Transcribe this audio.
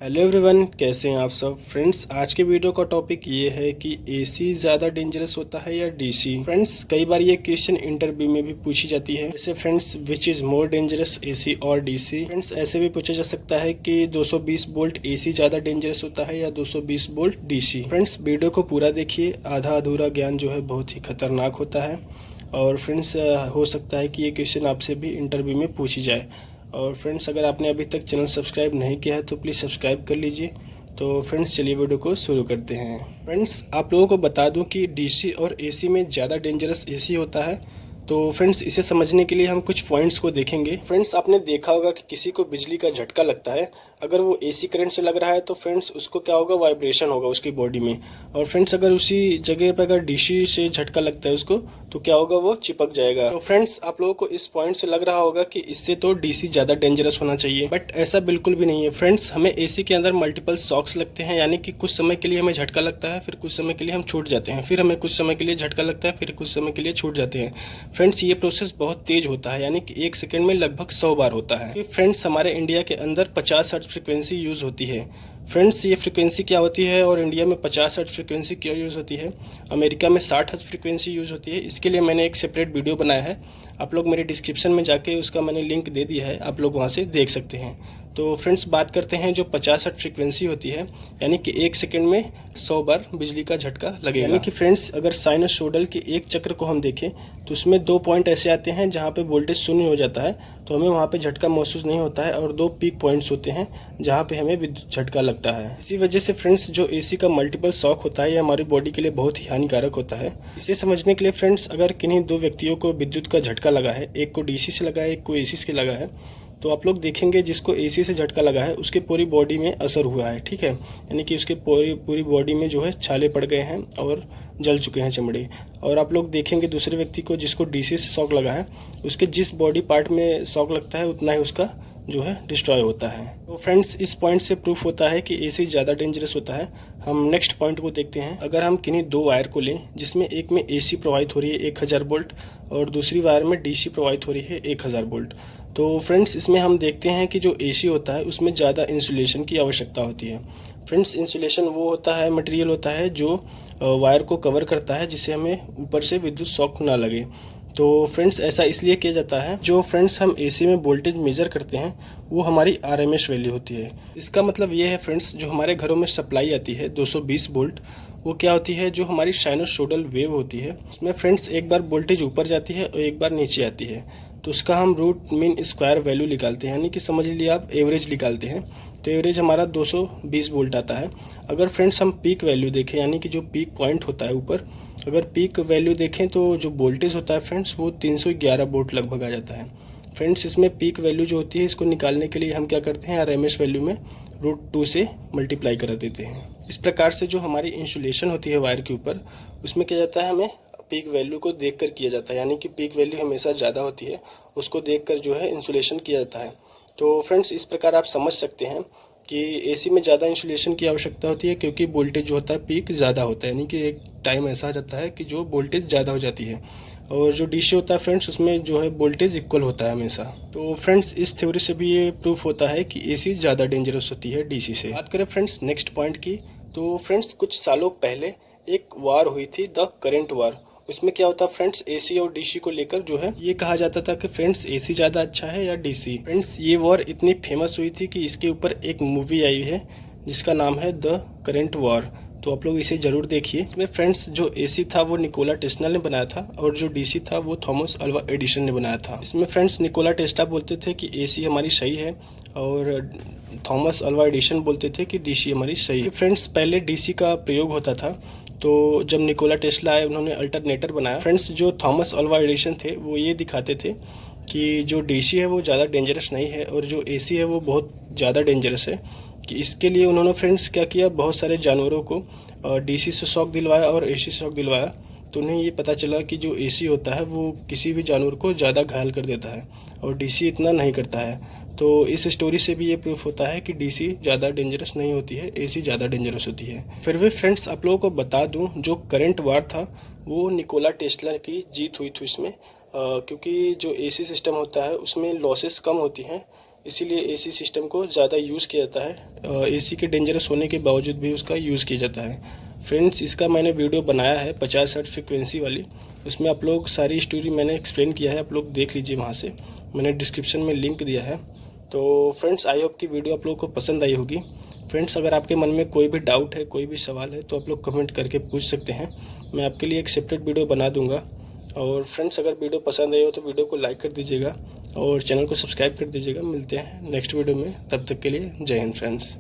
Hello everyone, कैसे हैं आप सब फ्रेंड्स। आज के वीडियो का टॉपिक ये है कि एसी ज़्यादा डेंजरस होता है या डीसी। फ्रेंड्स, कई बार ये क्वेश्चन इंटरव्यू में भी पूछी जाती है, जैसे friends which is more dangerous, AC और डीसी। फ्रेंड्स, ऐसे भी पूछा जा सकता है कि 220 वोल्ट एसी ज़्यादा डेंजरस होता है या 220 वोल्ट डीसी। फ्रेंड्स, वीडियो को पूरा देखिए, आधा अधूरा ज्ञान जो है बहुत ही खतरनाक होता है। और फ्रेंड्स, हो सकता है कि ये क्वेश्चन आपसे भी इंटरव्यू में पूछी जाए। और फ्रेंड्स, अगर आपने अभी तक चैनल सब्सक्राइब नहीं किया है तो प्लीज़ सब्सक्राइब कर लीजिए। तो फ्रेंड्स, चलिए वीडियो को शुरू करते हैं। फ्रेंड्स, आप लोगों को बता दूं कि डीसी और एसी में ज़्यादा डेंजरस एसी होता है। तो फ्रेंड्स, इसे समझने के लिए हम कुछ पॉइंट्स को देखेंगे। फ्रेंड्स, आपने देखा होगा कि किसी को बिजली का झटका लगता है, अगर वो एसी करंट से लग रहा है तो फ्रेंड्स उसको क्या होगा, वाइब्रेशन होगा उसकी बॉडी में। और फ्रेंड्स, अगर उसी जगह पर अगर डीसी से झटका लगता है उसको, तो क्या होगा, वो चिपक जाएगा। तो फ्रेंड्स, आप लोगों को इस पॉइंट से लग रहा होगा कि इससे तो डीसी ज़्यादा डेंजरस होना चाहिए, बट ऐसा बिल्कुल भी नहीं है। फ्रेंड्स, हमें एसी के अंदर मल्टीपल शॉक्स लगते हैं, यानी कि कुछ समय के लिए हमें झटका लगता है, फिर कुछ समय के लिए हम छूट जाते हैं, फिर हमें कुछ समय के लिए झटका लगता है, फिर कुछ समय के लिए छूट जाते हैं। फ्रेंड्स, ये प्रोसेस बहुत तेज होता है, यानी कि 1 सेकंड में लगभग 100 बार होता है। फ्रेंड्स, हमारे इंडिया के अंदर 50 हर्ट्ज फ्रिक्वेंसी यूज़ होती है। फ्रेंड्स, ये फ्रिक्वेंसी क्या होती है और इंडिया में 50 हर्ट्ज फ्रिक्वेंसी क्यों यूज़ होती है, अमेरिका में 60 हर्ट्ज फ्रिक्वेंसी यूज़ होती है, इसके लिए मैंने एक सेपरेट वीडियो बनाया है। आप लोग मेरे डिस्क्रिप्शन में जाके उसका मैंने लिंक दे दिया है, आप लोग वहाँ से देख सकते हैं। तो फ्रेंड्स, बात करते हैं जो 50 हर्ट्ज फ्रिक्वेंसी होती है, यानी कि 1 सेकंड में 100 बार बिजली का झटका लगेगा। यानी कि फ्रेंड्स, अगर साइनसोइडल के एक चक्र को हम देखें तो उसमें 2 पॉइंट ऐसे आते हैं जहाँ पे वोल्टेज शून्य हो जाता है, तो हमें वहाँ पे झटका महसूस नहीं होता है, और 2 पीक पॉइंट्स होते हैं जहाँ पे हमें विद्युत झटका लगता है। इसी वजह से फ्रेंड्स, जो एसी का मल्टीपल शॉक होता है, ये हमारी बॉडी के लिए बहुत ही हानिकारक होता है। इसे समझने के लिए फ्रेंड्स, अगर किन्हीं 2 व्यक्तियों को विद्युत का झटका लगा है, एक को डीसी से लगा है, एक को एसी से लगा है, तो आप लोग देखेंगे जिसको एसी से झटका लगा है उसके पूरी बॉडी में असर हुआ है, ठीक है, यानी कि उसके पूरी बॉडी में जो है छाले पड़ गए हैं और जल चुके हैं चमड़े। और आप लोग देखेंगे दूसरे व्यक्ति को जिसको डीसी से शॉक लगा है, उसके जिस बॉडी पार्ट में शॉक लगता है उतना ही उसका जो है डिस्ट्रॉय होता है। तो फ्रेंड्स, इस पॉइंट से प्रूफ होता है कि एसी ज़्यादा डेंजरस होता है। हम नेक्स्ट पॉइंट को देखते हैं। अगर हम किन्हीं 2 वायर को लें जिसमें एक में एसी प्रवाहित हो रही है 1000 वोल्ट और दूसरी वायर में डीसी प्रवाहित हो रही है 1000 वोल्ट, तो फ्रेंड्स, इसमें हम देखते हैं कि जो एसी होता है उसमें ज़्यादा इंसुलेशन की आवश्यकता होती है। फ्रेंड्स, इंसुलेशन वो होता है, मटेरियल होता है जो वायर को कवर करता है, जिससे हमें ऊपर से विद्युत शॉक ना लगे। तो फ्रेंड्स, ऐसा इसलिए किया जाता है, जो फ्रेंड्स हम एसी में वोल्टेज मेज़र करते हैं वो हमारी आरएमएस वैल्यू होती है। इसका मतलब ये है फ्रेंड्स, जो हमारे घरों में सप्लाई आती है 220 वोल्ट, वो क्या होती है, जो हमारी साइनसोइडल वेव होती है, उसमें फ्रेंड्स एक बार वोल्टेज ऊपर जाती है और एक बार नीचे आती है, तो उसका हम रूट मीन स्क्वायर वैल्यू निकालते हैं, यानी कि समझ लीजिए आप एवरेज निकालते हैं। तो एवरेज हमारा 220 वोल्ट आता है। अगर फ्रेंड्स हम पीक वैल्यू देखें, यानी कि जो पीक पॉइंट होता है ऊपर, अगर पीक वैल्यू देखें तो जो वोल्टेज होता है फ्रेंड्स वो 311 वोल्ट लगभग आ जाता है। फ्रेंड्स, इसमें पीक वैल्यू जो होती है, इसको निकालने के लिए हम क्या करते हैं, आरएमएस वैल्यू में √2 से मल्टीप्लाई कर देते हैं। इस प्रकार से जो हमारी इंसुलेशन होती है वायर के ऊपर, उसमें क्या जाता है, हमें पीक वैल्यू को देखकर किया जाता है, यानी कि पीक वैल्यू हमेशा ज़्यादा होती है, उसको देखकर जो है इंसुलेशन किया जाता है। तो फ्रेंड्स, इस प्रकार आप समझ सकते हैं कि एसी में ज़्यादा इंसुलेशन की आवश्यकता होती है, क्योंकि वोल्टेज जो होता है पीक ज़्यादा होता है, यानी कि एक टाइम ऐसा आ जाता है कि जो वोल्टेज ज़्यादा हो जाती है। और जो डीसी होता है फ्रेंड्स, उसमें जो है वोल्टेज इक्वल होता है हमेशा। तो फ्रेंड्स, इस थ्योरी से भी ये प्रूफ होता है कि एसी ज़्यादा डेंजरस होती है डीसी से। बात करें फ्रेंड्स नेक्स्ट पॉइंट की, तो फ्रेंड्स कुछ सालों पहले एक वार हुई थी, द करंट वार। उसमें क्या होता है फ्रेंड्स, एसी और डीसी को लेकर जो है ये कहा जाता था कि फ्रेंड्स एसी ज़्यादा अच्छा है या डीसी। फ्रेंड्स, ये वॉर इतनी फेमस हुई थी कि इसके ऊपर एक मूवी आई है जिसका नाम है द करंट वॉर, तो आप लोग इसे ज़रूर देखिए। इसमें फ्रेंड्स जो एसी था वो निकोला टेस्ला ने बनाया था, और जो डीसी था वो थॉमस अल्वा एडिसन ने बनाया था। इसमें फ्रेंड्स निकोला टेस्ला बोलते थे कि एसी हमारी सही है, और थॉमस अल्वा एडिसन बोलते थे कि डीसी हमारी सही है। फ्रेंड्स, पहले डीसी का प्रयोग होता था, तो जब निकोला टेस्ला आए उन्होंने अल्टरनेटर बनाया। फ्रेंड्स, जो थॉमस अल्वा एडिसन थे वो ये दिखाते थे कि जो डीसी है वो ज़्यादा डेंजरस नहीं है, और जो एसी है वो बहुत ज़्यादा डेंजरस है। कि इसके लिए उन्होंने फ्रेंड्स क्या किया, बहुत सारे जानवरों को डीसी से शॉक दिलवाया और एसी से शॉक दिलवाया, तो उन्हें ये पता चला कि जो एसी होता है वो किसी भी जानवर को ज़्यादा घायल कर देता है और डीसी इतना नहीं करता है। तो इस स्टोरी से भी ये प्रूफ होता है कि डीसी ज़्यादा डेंजरस नहीं होती है, एसी ज़्यादा डेंजरस होती है। फिर भी फ्रेंड्स, आप लोगों को बता दूं, जो करंट वार था वो निकोला टेस्ला की जीत हुई थी इसमें, क्योंकि जो एसी सिस्टम होता है उसमें लॉसेस कम होती हैं, इसीलिए एसी सिस्टम को ज़्यादा यूज़ किया जाता है। एसी के डेंजरस होने के बावजूद भी उसका यूज़ किया जाता है। फ्रेंड्स, इसका मैंने वीडियो बनाया है 50 हर्ट्ज फ्रिक्वेंसी वाली, उसमें आप लोग सारी स्टोरी मैंने एक्सप्लेन किया है, आप लोग देख लीजिए, वहाँ से मैंने डिस्क्रिप्शन में लिंक दिया है। तो फ्रेंड्स, आई होप की वीडियो आप लोगों को पसंद आई होगी। फ्रेंड्स, अगर आपके मन में कोई भी डाउट है, कोई भी सवाल है, तो आप लोग कमेंट करके पूछ सकते हैं, मैं आपके लिए एक सेपरेट वीडियो बना दूंगा। और फ्रेंड्स, अगर वीडियो पसंद आई हो तो वीडियो को लाइक कर दीजिएगा और चैनल को सब्सक्राइब कर दीजिएगा। मिलते हैं नेक्स्ट वीडियो में, तब तक के लिए जय हिंद फ्रेंड्स।